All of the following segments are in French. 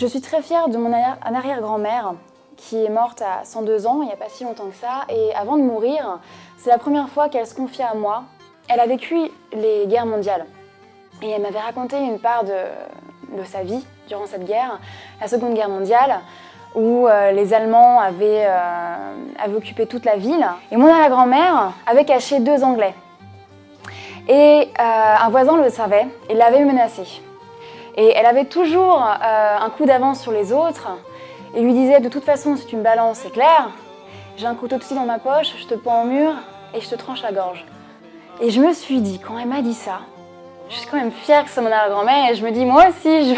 Je suis très fière de mon arrière-grand-mère qui est morte à 102 ans, il n'y a pas si longtemps que ça. Et avant de mourir, c'est la première fois qu'elle se confie à moi. Elle a vécu les guerres mondiales. Et elle m'avait raconté une part de sa vie durant cette guerre, la Seconde Guerre mondiale, où les Allemands avaient occupé toute la ville. Et mon arrière-grand-mère avait caché 2 Anglais. Et un voisin le savait et l'avait menacé. Et elle avait toujours un coup d'avance sur les autres et lui disait de toute façon si tu me balances c'est clair, j'ai un couteau de scie dans ma poche, je te pends au mur et je te tranche la gorge. Et je me suis dit, quand elle m'a dit ça, je suis quand même fière que c'est mon arrière-grand-mère et je me dis moi aussi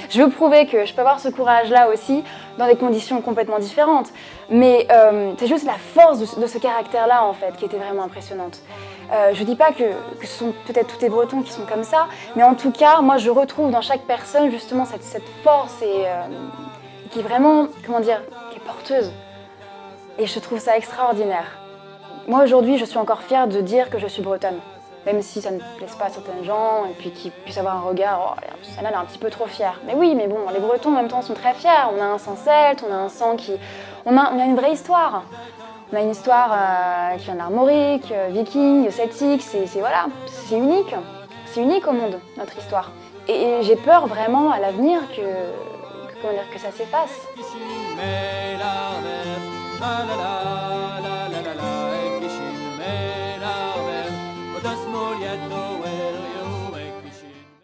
je veux prouver que je peux avoir ce courage-là aussi dans des conditions complètement différentes. Mais c'est juste la force de ce caractère-là en fait qui était vraiment impressionnante. Je dis pas que ce sont peut-être tous les Bretons qui sont comme ça, mais en tout cas moi je retrouve dans chaque personne justement cette force et qui est vraiment, comment dire, qui est porteuse. Et je trouve ça extraordinaire. Moi aujourd'hui je suis encore fière de dire que je suis bretonne. Même si ça ne plaise pas à certains gens, et puis qu'ils puissent avoir un regard, oh, celle-là elle est un petit peu trop fière. Mais oui, mais bon, les Bretons en même temps sont très fiers. On a un sang celte, on a un sang qui... On a une vraie histoire. On a une histoire qui vient de l'Armorique, viking, celtique, voilà, c'est unique. C'est unique au monde, notre histoire. Et j'ai peur vraiment à l'avenir que ça s'efface.